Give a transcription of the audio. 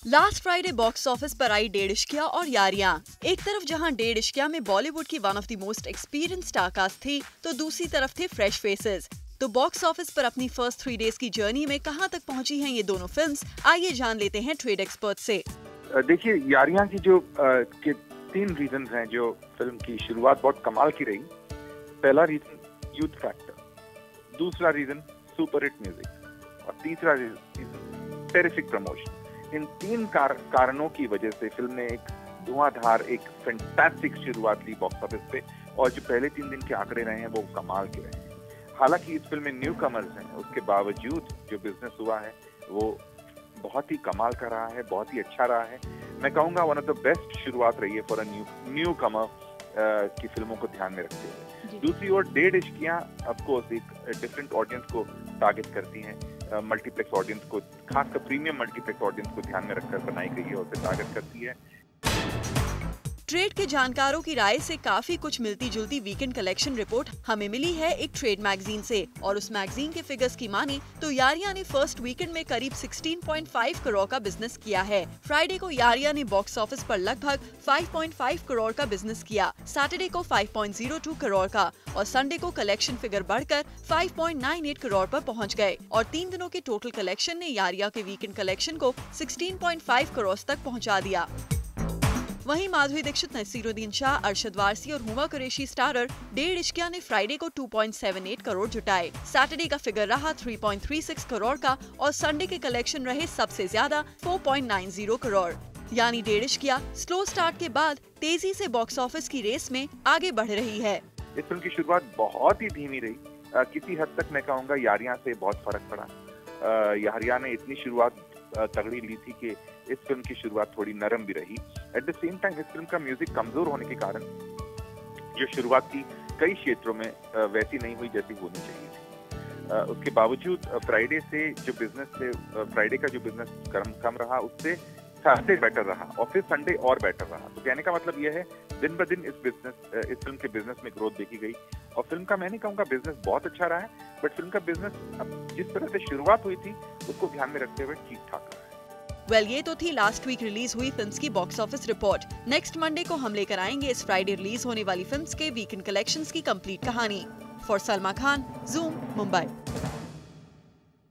Last Friday box office पर आई डेढ़ इश्किया और यारियां। एक तरफ जहां डेढ़ इश्किया में बॉलीवुड की one of the most experience star cast थी, तो दूसरी तरफ थे फ्रेश फेसेस। तो बॉक्स ऑफिस पर अपनी फर्स्ट 3 डेज की जर्नी में कहां तक पहुंची हैं ये दोनों फिल्म्स, आइए जान लेते हैं ट्रेड एक्सपर्ट से। देखिए, यारियां की जो के 3 रीजन हैं जो फिल्म की शुरुआत बहुत कमाल की रही। पहला रीजन यूथ फैक्टर, दूसरा रीजन सुपर हिट म्यूजिक और तीसरा रीजन टेरिफिक प्रमोशन। इन 3 कारणों की वजह से फिल्म ने एक धुआंधार, एक फैंटास्टिक शुरुआत ली बॉक्स ऑफिस पे, और जो पहले 3 दिन के आंकड़े रहे हैं वो कमाल के रहे हैं। हालांकि इस फिल्म में न्यू कमर्स हैं, उसके बावजूद जो बिजनेस हुआ है वो बहुत ही कमाल का रहा है, बहुत ही अच्छा रहा है। मैं कहूँगा वन ऑफ द बेस्ट शुरुआत रही है फॉर अ न्यू कमर की फिल्मों को ध्यान में रखते हुए। दूसरी ओर डेढ़ इश्कियां ऑफकोर्स एक डिफरेंट ऑडियंस को टारगेट करती हैं, मल्टीप्लेक्स ऑडियंस को, खासकर प्रीमियम मल्टीप्लेक्स ऑडियंस को ध्यान में रखकर बनाई गई है और उसे टारगेट करती है। ट्रेड के जानकारों की राय से काफी कुछ मिलती जुलती वीकेंड कलेक्शन रिपोर्ट हमें मिली है एक ट्रेड मैगजीन से, और उस मैगजीन के फिगर्स की माने तो यारियां ने फर्स्ट वीकेंड में करीब 16.5 करोड़ का बिजनेस किया है। फ्राइडे को यारियां ने बॉक्स ऑफिस पर लगभग 5.5 करोड़ का बिजनेस किया, सैटरडे को 5.02 करोड़ का और संडे को कलेक्शन फिगर बढ़कर 5.98 करोड़ पर पहुंच गए, और 3 दिनों के टोटल कलेक्शन ने यारियां के वीकेंड कलेक्शन को 16.5 करोड़ तक पहुँचा दिया। वहीं माधुरी दीक्षित, नसीरुद्दीन शाह, अरशद वारसी और हुमा कुरैशी स्टारर डेढ़ इश्किया ने फ्राइडे को 2.78 करोड़ जुटाए, सैटरडे का फिगर रहा 3.36 करोड़ का और संडे के कलेक्शन रहे सबसे ज्यादा 4.90 करोड़। यानी डेढ़ इश्किया स्लो स्टार्ट के बाद तेजी से बॉक्स ऑफिस की रेस में आगे बढ़ रही है। इस फिल्म की शुरुआत बहुत ही धीमी रही, किसी हद तक मैं कहूँगा यारियां से बहुत फर्क पड़ा। यारियां ने इतनी शुरुआत तगड़ी ली थी कि इस फिल्म की शुरुआत थोड़ी नरम भी रही। एट द सेम टाइम इस फिल्म का म्यूजिक कमजोर होने के कारण जो शुरुआत थी कई क्षेत्रों में वैसी नहीं हुई जैसी होनी चाहिए थी। उसके बावजूद फ्राइडे से जो बिजनेस थे, फ्राइडे का जो बिजनेस कम रहा, उससे सैटरडे बेटर रहा और फिर संडे और बेटर रहा। तो कहने का मतलब यह है दिन ब दिन इस फिल्म के बिजनेस में ग्रोथ देखी गई, और फिल्म का मैं नहीं कहूँगा बिजनेस बहुत अच्छा रहा है, बट फिल्म का बिजनेस अब जिस तरह से शुरुआत हुई थी उसको ध्यान में रखते हुए ठीक ठाक रहा है। वेल, ये तो थी लास्ट वीक रिलीज हुई फिल्म्स की box office report. Next Monday को हम लेकर आएंगे इस फ्राइडे रिलीज होने वाली फिल्म्स के वीकेंड कलेक्शंस की कंप्लीट कहानी। For Salma Khan, zoom, Mumbai.